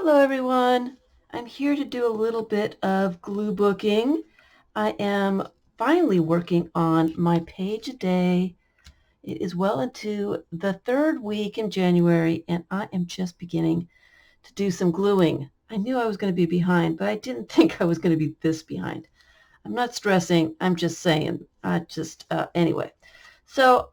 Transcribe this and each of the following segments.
Hello everyone. I'm here to do a little bit of glue booking. I am finally working on my page a day. It is well into the third week in January and I am just beginning to do some gluing. I knew I was going to be behind, but I didn't think I was going to be this behind. I'm not stressing, I'm just saying. Anyway. So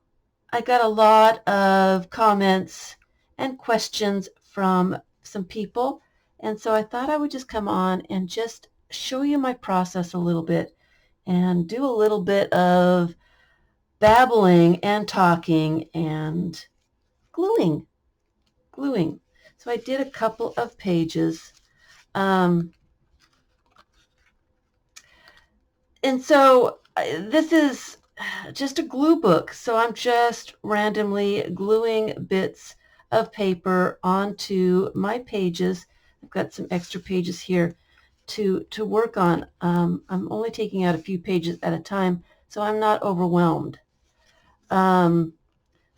I got a lot of comments and questions from some people, and so I thought I would just come on and just show you my process a little bit and do a little bit of babbling and talking and gluing. So I did a couple of pages. This is just a glue book, so I'm just randomly gluing bits of paper onto my pages. I've got some extra pages here to work on. I'm only taking out a few pages at a time, so I'm not overwhelmed. Some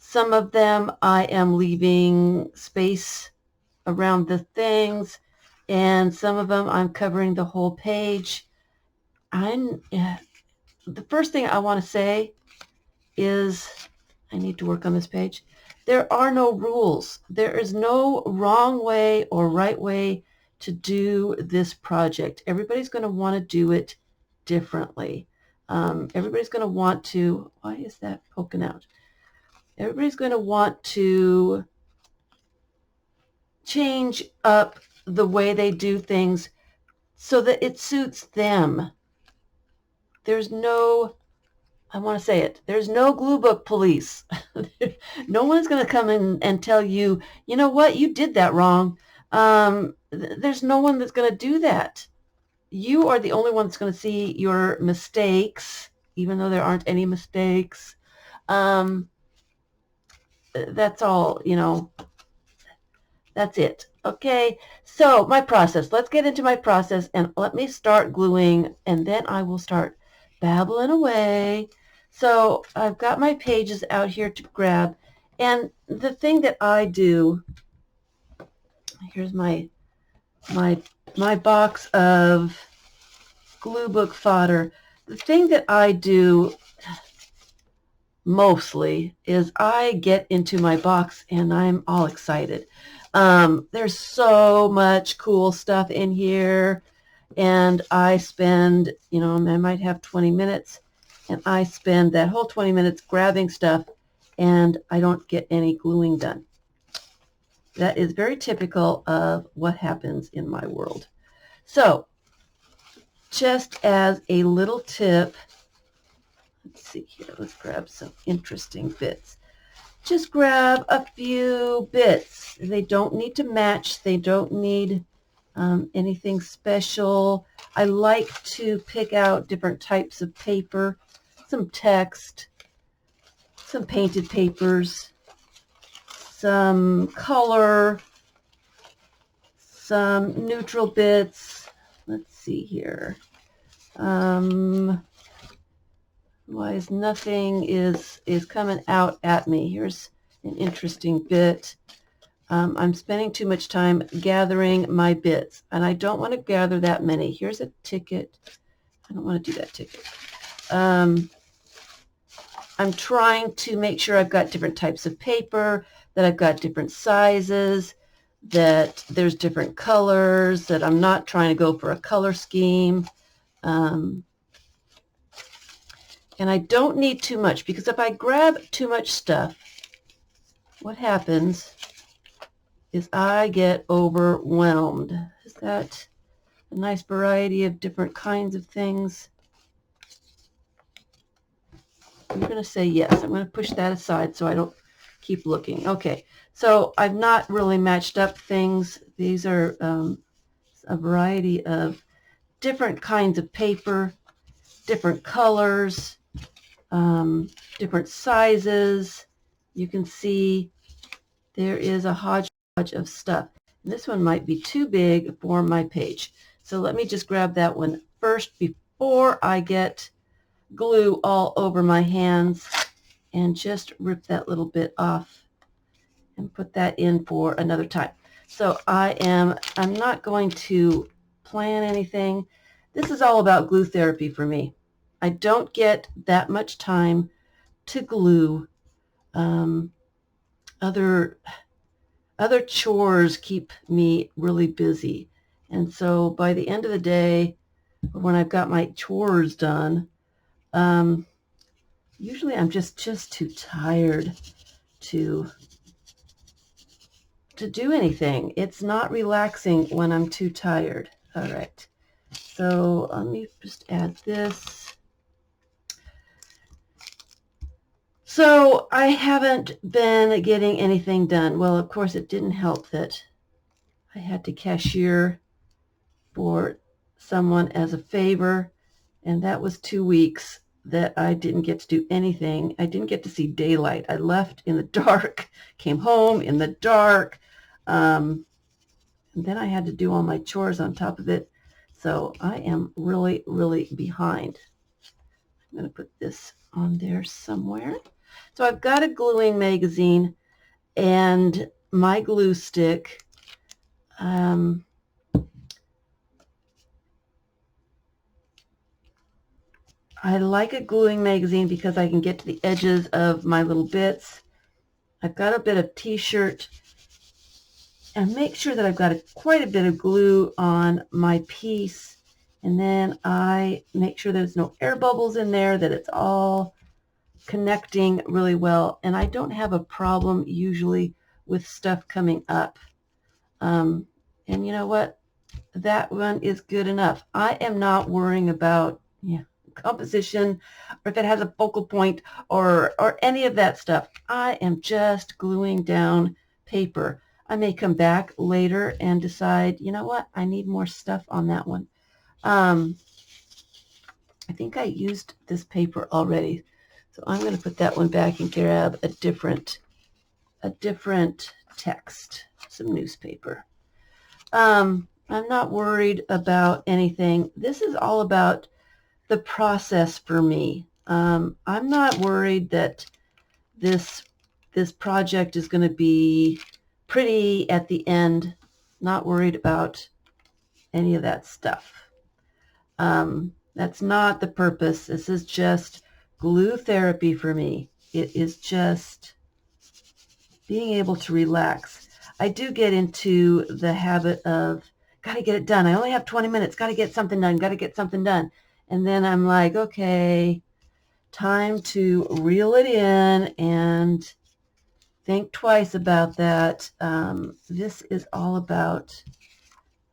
of them I am leaving space around the things, and some of them I'm covering the whole page. The first thing I want to say is I need to work on this page. There are no rules. There is no wrong way or right way to do this project. Everybody's going to want to do it differently. Everybody's going to want to, why is that poking out? Everybody's going to want to change up the way they do things so that it suits them. There's no, I want to say it, there's no glue book police. No one's going to come in and tell you, you know what, you did that wrong. There's no one that's going to do that. You are the only one that's going to see your mistakes, even though there aren't any mistakes. That's all, that's it. Okay, so my process. Let's get into my process and let me start gluing, and then I will start babbling away. So I've got my pages out here to grab, and the thing that I do, here's my box of glue book fodder. The thing that I do mostly is I get into my box and I'm all excited. There's so much cool stuff in here, and I spend, I might have 20 minutes, and I spend that whole 20 minutes grabbing stuff, and I don't get any gluing done. That is very typical of what happens in my world. So, just as a little tip, let's see here, let's grab some interesting bits. Just grab a few bits. They don't need to match. They don't need anything special. I like to pick out different types of paper, some text, some painted papers, some color, some neutral bits. Let's see here. Why is nothing is coming out at me? Here's an interesting bit. I'm spending too much time gathering my bits, and I don't want to gather that many. Here's a ticket. I don't want to do that ticket. I'm trying to make sure I've got different types of paper, that I've got different sizes, that there's different colors, that I'm not trying to go for a color scheme. And I don't need too much, because if I grab too much stuff, what happens is I get overwhelmed. Is that a nice variety of different kinds of things? I'm going to say yes. I'm going to push that aside so I don't keep looking. Okay, so I've not really matched up things. These are a variety of different kinds of paper, different colors, different sizes. You can see there is a hodgepodge of stuff. And this one might be too big for my page. So let me just grab that one first before I get glue all over my hands, and just rip that little bit off and put that in for another time. So I'm not going to plan anything. This is all about glue therapy for me. I don't get that much time to glue. Other chores keep me really busy. And so by the end of the day, when I've got my chores done, usually I'm just too tired to do anything. It's not relaxing when I'm too tired. All right. So let me just add this. So I haven't been getting anything done. Well, of course, it didn't help that I had to cashier for someone as a favor, and that was 2 weeks that I didn't get to do anything. I didn't get to see daylight. I left in the dark, came home in the dark, and then I had to do all my chores on top of it. So I am really, really behind. I'm going to put this on there somewhere. So I've got a gluing magazine and my glue stick. I like a gluing magazine because I can get to the edges of my little bits. I've got a bit of t-shirt and make sure that I've got quite a bit of glue on my piece. And then I make sure there's no air bubbles in there, that it's all connecting really well. And I don't have a problem usually with stuff coming up. And you know what? That one is good enough. I am not worrying about composition or if it has a focal point or any of that stuff. I am just gluing down paper. I may come back later and decide, you know what, I need more stuff on that one. I think I used this paper already, so I'm going to put that one back and grab a different text, some newspaper. I'm not worried about anything. This is all about the process for me. I'm not worried that this project is going to be pretty at the end. Not worried about any of that stuff. That's not the purpose. This is just glue therapy for me. It is just being able to relax. I do get into the habit of, got to get it done. I only have 20 minutes. Got to get something done. Got to get something done. And then I'm like, okay, time to reel it in and think twice about that. This is all about,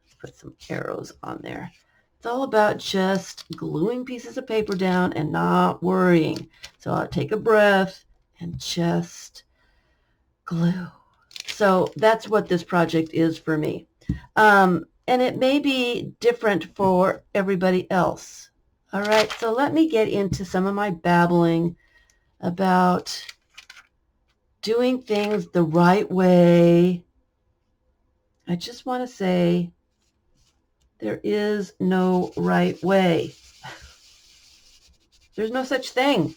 let's put some arrows on there. It's all about just gluing pieces of paper down and not worrying. So I'll take a breath and just glue. So that's what this project is for me. And it may be different for everybody else. All right, so let me get into some of my babbling about doing things the right way. I just want to say there is no right way. There's no such thing.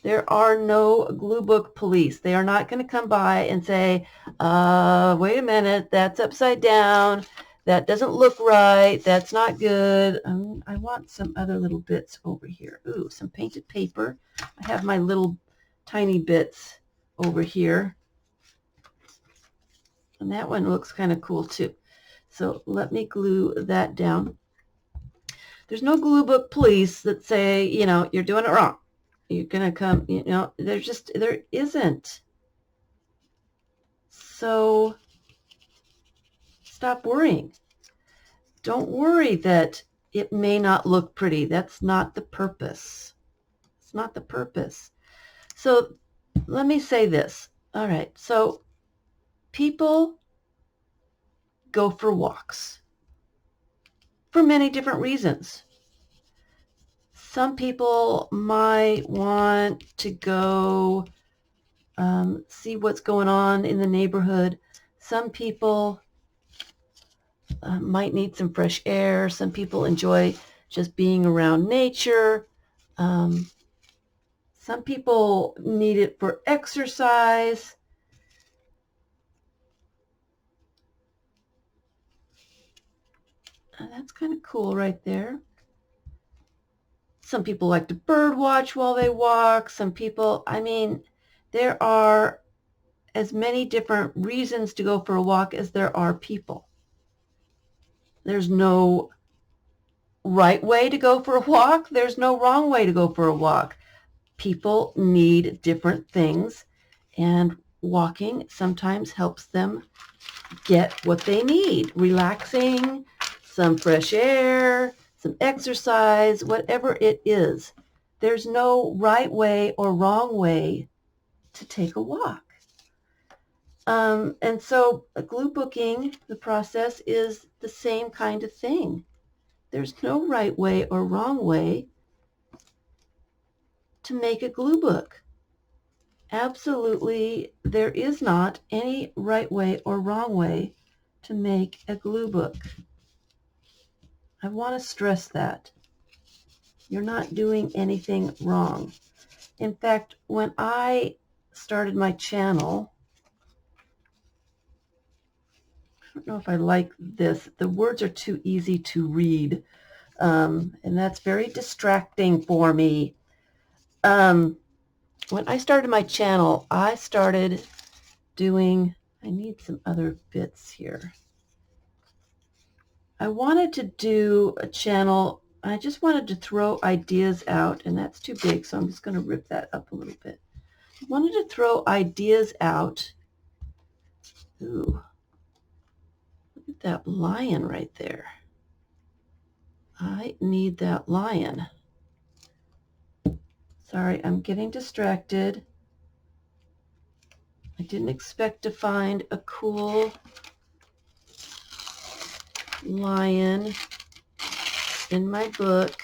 There are no glue book police. They are not going to come by and say, wait a minute, that's upside down. That doesn't look right. That's not good. I want some other little bits over here. Ooh, some painted paper. I have my little tiny bits over here. And that one looks kind of cool too. So let me glue that down. There's no glue book police that say, you're doing it wrong. You're going to come, there isn't. So stop worrying. Don't worry that it may not look pretty. That's not the purpose. It's not the purpose. So let me say this. All right. So people go for walks for many different reasons. Some people might want to go see what's going on in the neighborhood. Some people might need some fresh air. Some people enjoy just being around nature. Some people need it for exercise. That's kind of cool right there. Some people like to bird watch while they walk. Some people, I mean, there are as many different reasons to go for a walk as there are people. There's no right way to go for a walk. There's no wrong way to go for a walk. People need different things, and walking sometimes helps them get what they need. Relaxing, some fresh air, some exercise, whatever it is. There's no right way or wrong way to take a walk. And so glue booking, the process is the same kind of thing. There's no right way or wrong way to make a glue book. Absolutely, there is not any right way or wrong way to make a glue book. I want to stress that. You're not doing anything wrong. In fact, when I started my channel, I don't know if I like this. The words are too easy to read, and that's very distracting for me. When I started my channel, I started doing, I need some other bits here. I wanted to do a channel, I just wanted to throw ideas out, and that's too big, so I'm just going to rip that up a little bit. I wanted to throw ideas out. Ooh, look at that lion right there. I need that lion. Sorry, I'm getting distracted. I didn't expect to find a cool lion in my book.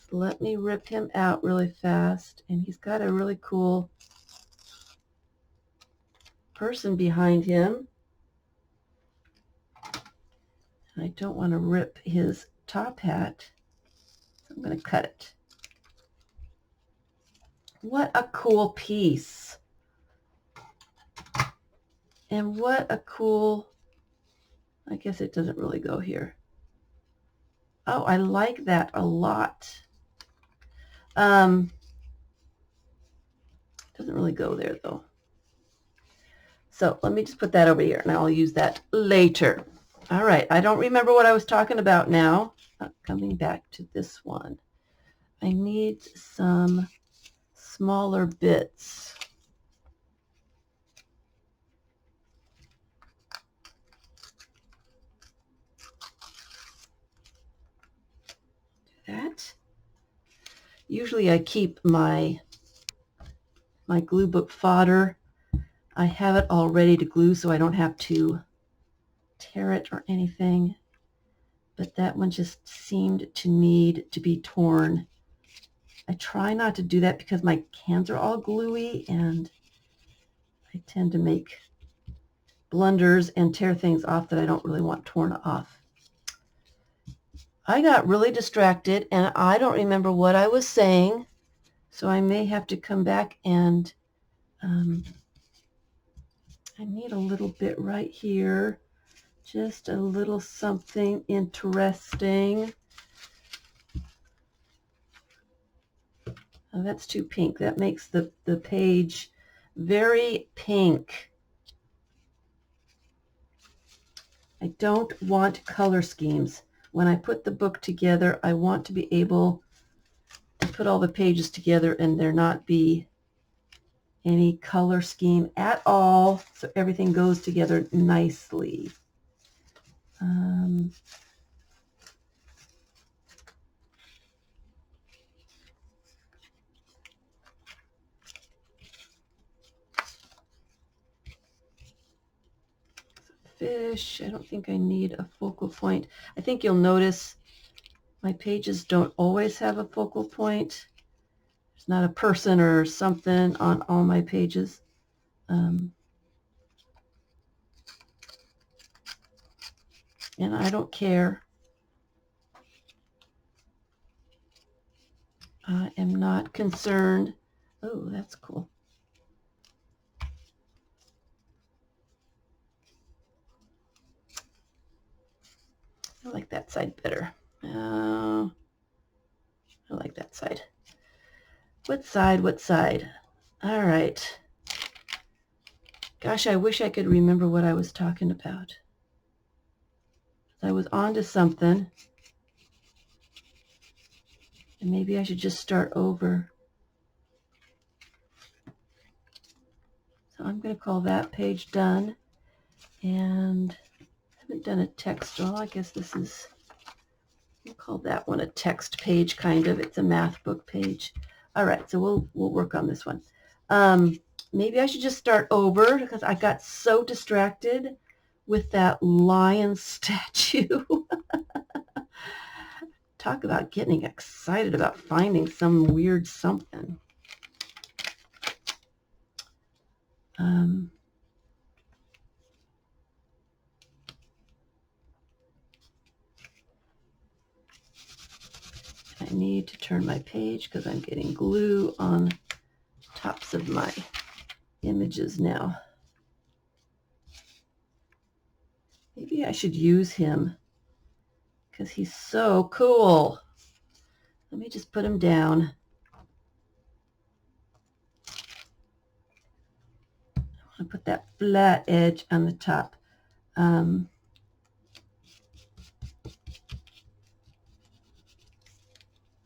So let me rip him out really fast. And he's got a really cool person behind him. I don't want to rip his top hat, so I'm going to cut it. What a cool piece. And what a cool, I guess it doesn't really go here. Oh, I like that a lot. Doesn't really go there though. So let me just put that over here and I'll use that later. All right, I don't remember what I was talking about now. Coming back to this one. I need some smaller bits. Do that. Usually I keep my glue book fodder. I have it all ready to glue so I don't have to tear it or anything. But that one just seemed to need to be torn. I try not to do that because my hands are all gluey and I tend to make blunders and tear things off that I don't really want torn off. I got really distracted and I don't remember what I was saying, so I may have to come back and I need a little bit right here, just a little something interesting. Oh, that's too pink. That makes the page very pink. I don't want color schemes. When I put the book together, I want to be able to put all the pages together and there not be any color scheme at all, so everything goes together nicely. Fish, I don't think I need a focal point. I think you'll notice my pages don't always have a focal point. There's not a person or something on all my pages. And I don't care. I am not concerned. Oh, that's cool. I like that side better. I like that side. What side? What side? All right. Gosh, I wish I could remember what I was talking about. I was on to something. And maybe I should just start over. So I'm going to call that page done. And I haven't done a text. Well, I guess this is, we'll call that one a text page, kind of. It's a math book page. All right, so we'll work on this one. Maybe I should just start over because I got so distracted with that lion statue. Talk about getting excited about finding some weird something. I need to turn my page because I'm getting glue on tops of my images now. Maybe I should use him because he's so cool. Let me just put him down. I want to put that flat edge on the top.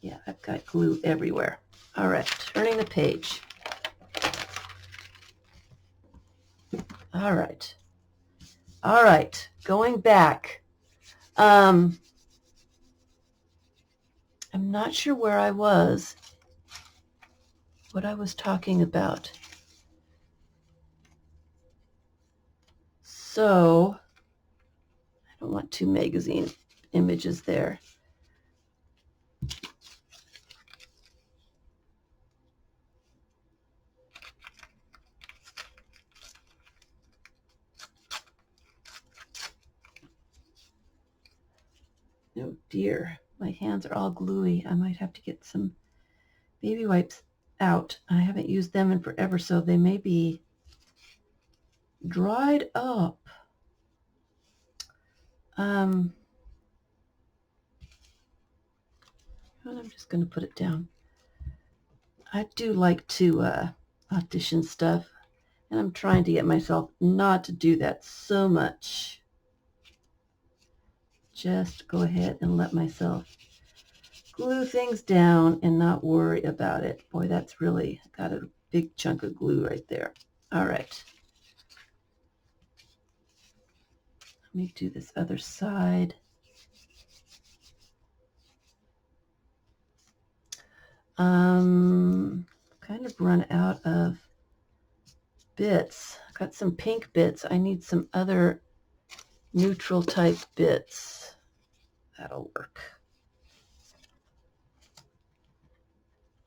Yeah, I've got glue everywhere. All right, turning the page. All right. All right, going back. I'm not sure where I was, what I was talking about. So, I don't want two magazine images there. Oh dear, my hands are all gluey. I might have to get some baby wipes out. I haven't used them in forever, so they may be dried up. I'm just going to put it down. I do like to audition stuff, and I'm trying to get myself not to do that so much. Just go ahead and let myself glue things down and not worry about it. Boy, that's really got a big chunk of glue right there. All right. Let me do this other side. Kind of run out of bits. I've got some pink bits. I need some other neutral type bits. That'll work.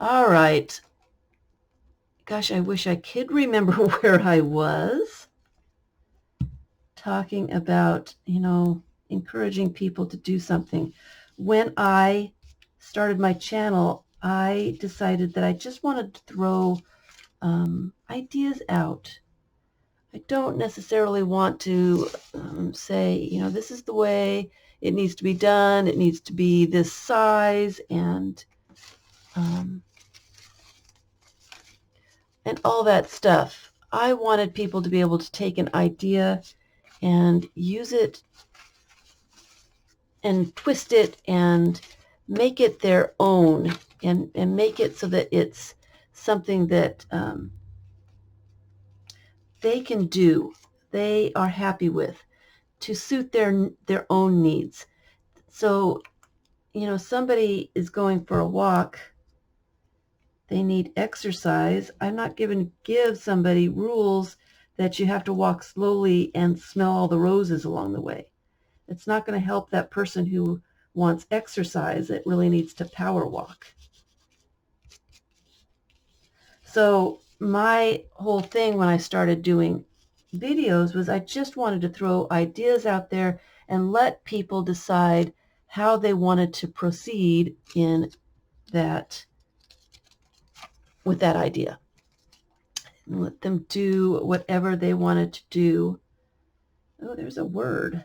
All right. Gosh, I wish I could remember where I was. Talking about, encouraging people to do something. When I started my channel, I decided that I just wanted to throw ideas out. I don't necessarily want to say, this is the way it needs to be done. It needs to be this size and all that stuff. I wanted people to be able to take an idea and use it and twist it and make it their own and make it so that it's something that they can do, they are happy with, to suit their own needs. So, somebody is going for a walk, they need exercise. I'm not going to give somebody rules that you have to walk slowly and smell all the roses along the way. It's not going to help that person who wants exercise. It really needs to power walk. So my whole thing when I started doing videos was I just wanted to throw ideas out there and let people decide how they wanted to proceed with that idea. And let them do whatever they wanted to do. Oh, there's a word.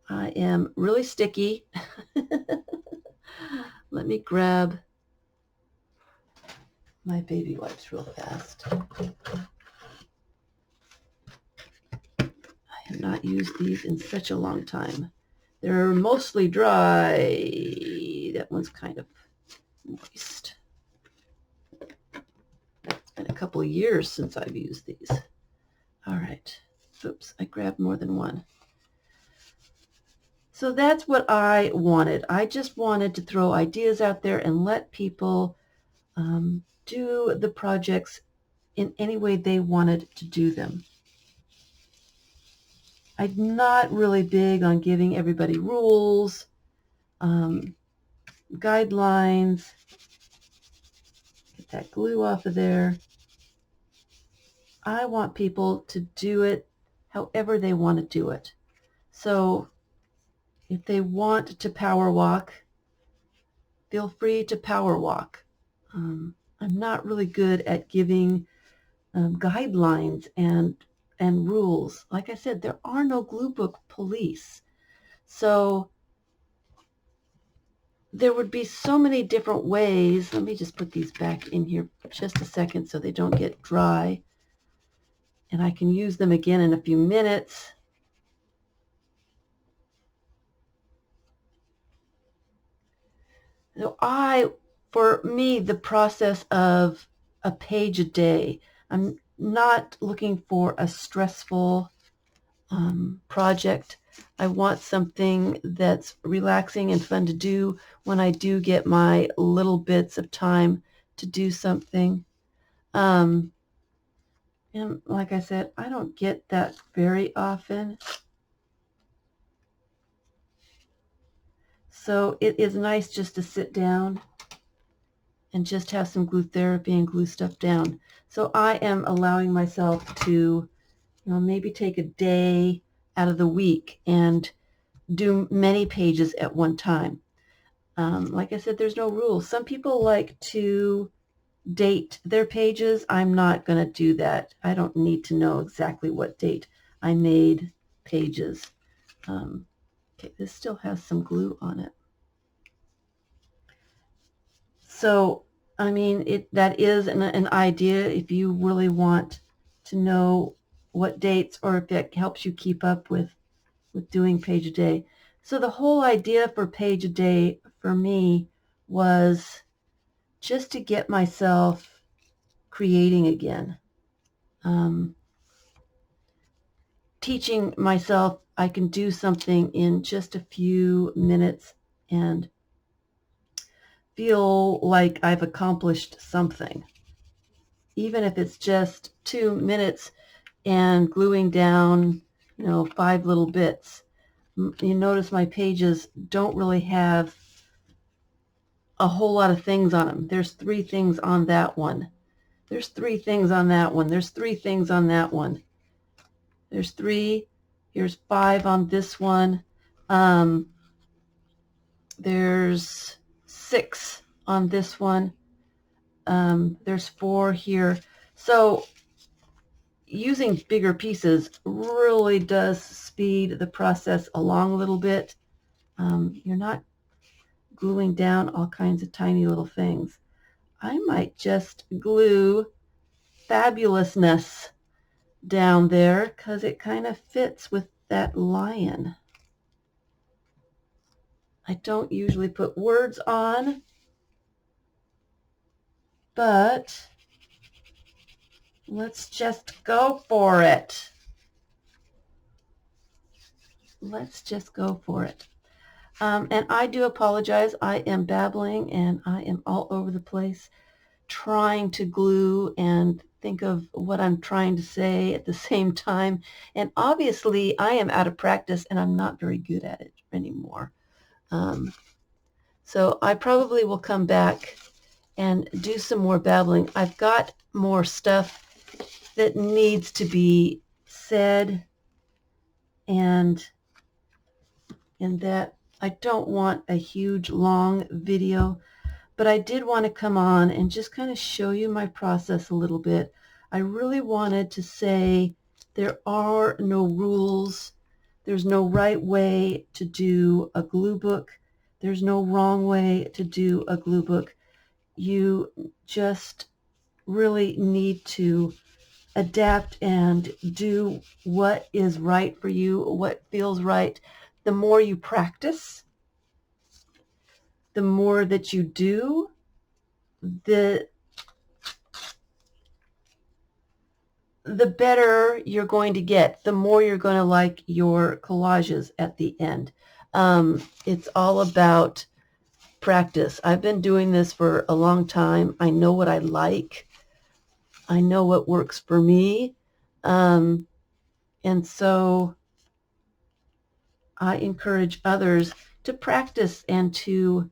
I am really sticky. Let me grab my baby wipes real fast. I have not used these in such a long time. They're mostly dry. That one's kind of moist. It's been a couple of years since I've used these. All right. Oops, I grabbed more than one. So that's what I wanted. I just wanted to throw ideas out there and let people do the projects in any way they wanted to do them. I'm not really big on giving everybody rules, guidelines. Get that glue off of there. I want people to do it however they want to do it. So if they want to power walk, feel free to power walk. I'm not really good at giving guidelines and rules. Like I said, there are no glue book police. So there would be so many different ways. Let me just put these back in here for just a second so they don't get dry. And I can use them again in a few minutes. So for me, the process of a page a day, I'm not looking for a stressful project. I want something that's relaxing and fun to do when I do get my little bits of time to do something. And like I said, I don't get that very often. So it is nice just to sit down and just have some glue therapy and glue stuff down. So I am allowing myself to, maybe take a day out of the week and do many pages at one time. Like I said, there's no rules. Some people like to date their pages. I'm not going to do that. I don't need to know exactly what date I made pages. Okay, this still has some glue on it. So, I mean, that is an idea if you really want to know what dates, or if it helps you keep up with doing page a day. So the whole idea for page a day for me was just to get myself creating again. Teaching myself I can do something in just a few minutes and feel like I've accomplished something. Even if it's just 2 minutes and gluing down, 5 little bits. You notice my pages don't really have a whole lot of things on them. There's 3 things on that one. There's 3 things on that one. There's 3 things on that one. There's 3. Here's 5 on this one. There's 6 on this one. There's 4 here. So using bigger pieces really does speed the process along a little bit. You're not gluing down all kinds of tiny little things. I might just glue fabulousness down there because it kind of fits with that lion. I don't usually put words on, but let's just go for it. Let's just go for it. And I do apologize. I am babbling and I am all over the place trying to glue and think of what I'm trying to say at the same time. And obviously I am out of practice and I'm not very good at it anymore. So I probably will come back and do some more babbling. I've got more stuff that needs to be said, and that I don't want a huge long video, but I did want to come on and just kind of show you my process a little bit. I really wanted to say there are no rules. There's no right way to do a glue book. There's no wrong way to do a glue book. You just really need to adapt and do what is right for you, what feels right. The more you practice, the more that you do, the better you're going to get, the more you're going to like your collages at the end. It's all about practice. I've been doing this for a long time. I know what I like. I know what works for me. And so I encourage others to practice and to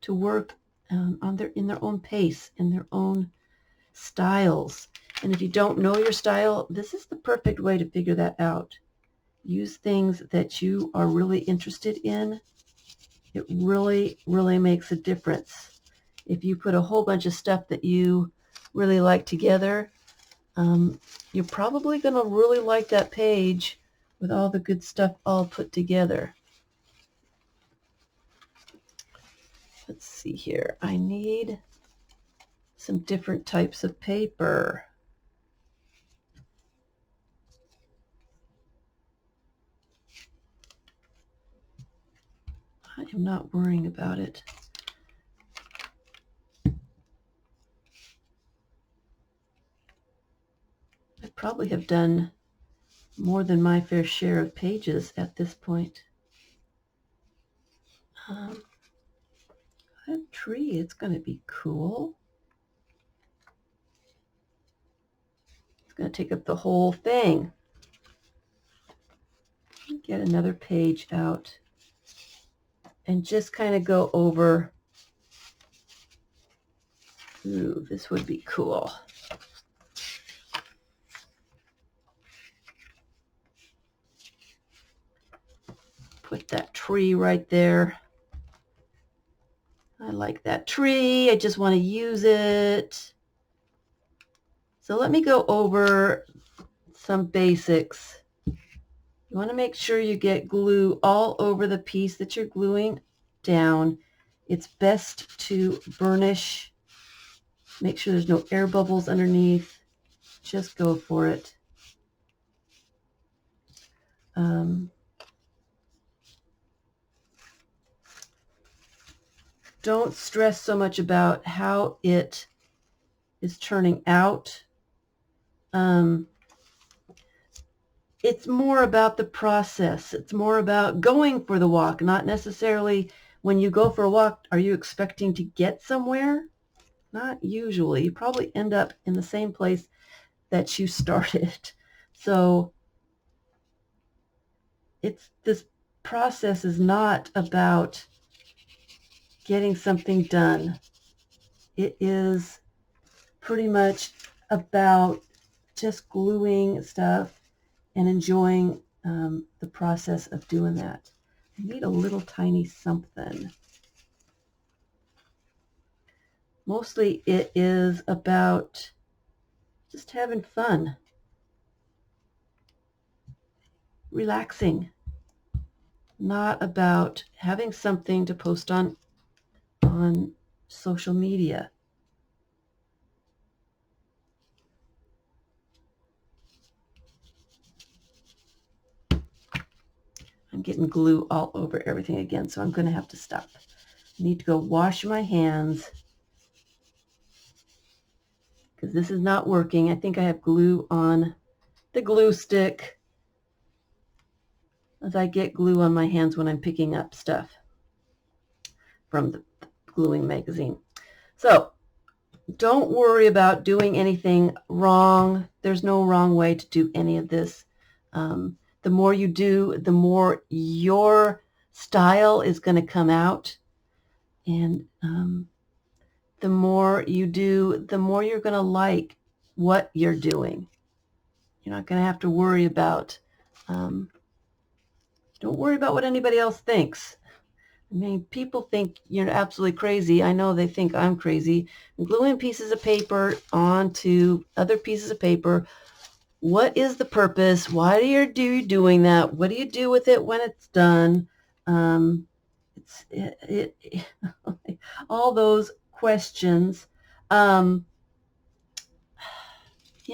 work in their own pace, in their own styles. And if you don't know your style, this is the perfect way to figure that out. Use things that you are really interested in. It really, really makes a difference. If you put a whole bunch of stuff that you really like together, you're probably going to really like that page with all the good stuff all put together. Let's see here. I need some different types of paper. I am not worrying about it. I probably have done more than my fair share of pages at this point. That tree, it's going to be cool. It's going to take up the whole thing. Get another page out and just kind of go over. Ooh, this would be cool. Put that tree right there. I like that tree. I just want to use it. So let me go over some basics. You want to make sure you get glue all over the piece that you're gluing down. It's best to burnish. Make sure there's no air bubbles underneath. Just go for it. Don't stress so much about how it is turning out. It's more about the process. It's more about going for the walk, not necessarily when you go for a walk, are you expecting to get somewhere? Not usually. You probably end up in the same place that you started. So this process is not about getting something done. It is pretty much about just gluing stuff and enjoying the process of doing that. I need a little tiny something. Mostly it is about just having fun, relaxing, not about having something to post on social media. I'm getting glue all over everything again, so I'm going to have to stop. I need to go wash my hands because this is not working. I think I have glue on the glue stick, as I get glue on my hands when I'm picking up stuff from the gluing magazine. So don't worry about doing anything wrong. There's no wrong way to do any of this. The more you do, the more your style is going to come out. And the more you do, the more you're going to like what you're doing. You're not going to have to worry about, don't worry about what anybody else thinks. I mean, people think you're absolutely crazy. I know they think I'm crazy. Gluing pieces of paper onto other pieces of paper what is the purpose? Why do you doing that? What do you do with it when it's done? All those questions. You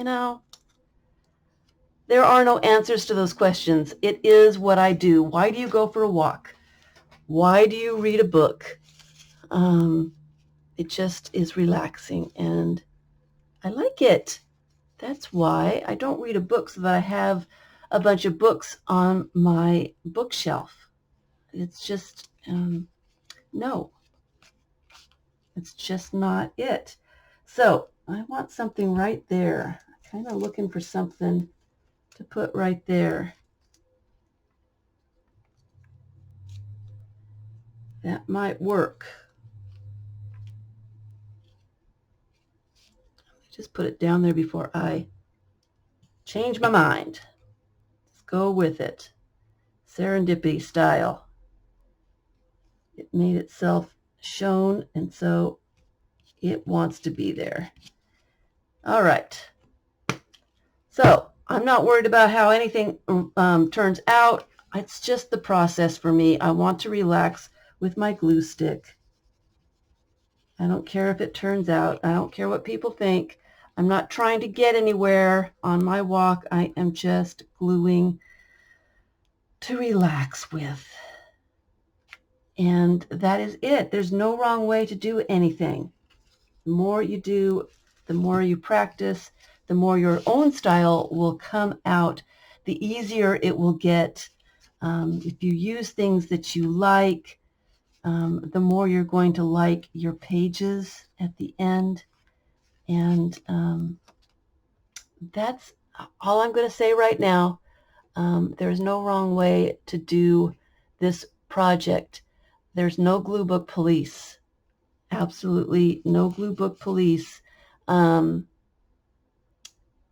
know, there are no answers to those questions. It is what I do. Why do you go for a walk? Why do you read a book? It just is relaxing, and I like it. That's why I don't read a book so that I have a bunch of books on my bookshelf. It's just, no, it's just not it. So I want something right there. I'm kind of looking for something to put right there. That might work. Just put it down there before I change my mind. Let's go with it. Serendipity style. It made itself shown, and so it wants to be there. All right. So I'm not worried about how anything turns out. It's just the process for me. I want to relax with my glue stick. I don't care if it turns out. I don't care what people think. I'm not trying to get anywhere on my walk. I am just gluing to relax with. And that is it. There's no wrong way to do anything. The more you do, the more you practice, the more your own style will come out, the easier it will get. If you use things that you like, the more you're going to like your pages at the end. And that's all I'm going to say right now. There's no wrong way to do this project. There's no glue book police. Absolutely no glue book police.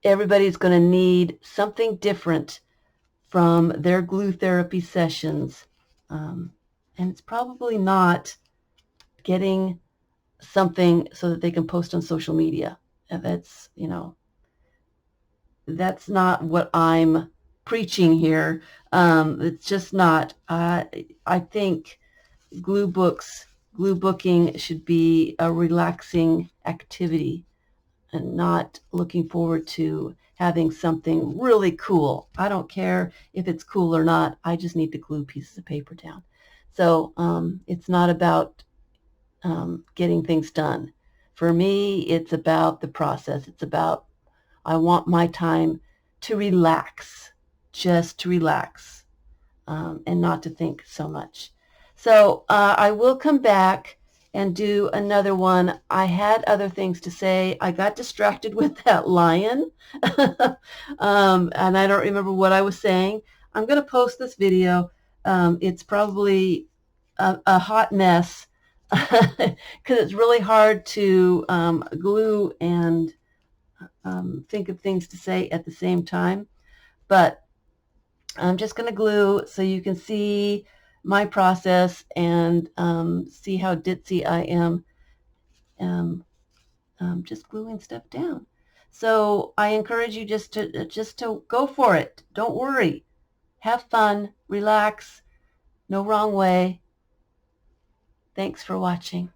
Everybody's going to need something different from their glue therapy sessions. And it's probably not getting something so that they can post on social media. And that's, that's not what I'm preaching here. It's just not. I think glue booking should be a relaxing activity and not looking forward to having something really cool. I don't care if it's cool or not. I just need to glue pieces of paper down. So it's not about getting things done. For me, it's about the process. It's about, I want my time to relax, just to relax, and not to think so much. So I will come back and do another one. I had other things to say. I got distracted with that lion, and I don't remember what I was saying. I'm going to post this video. It's probably a hot mess because it's really hard to glue and think of things to say at the same time. But I'm just going to glue so you can see my process and see how ditzy I am just gluing stuff down. So I encourage you just to go for it. Don't worry. Have fun. Relax. No wrong way. Thanks for watching.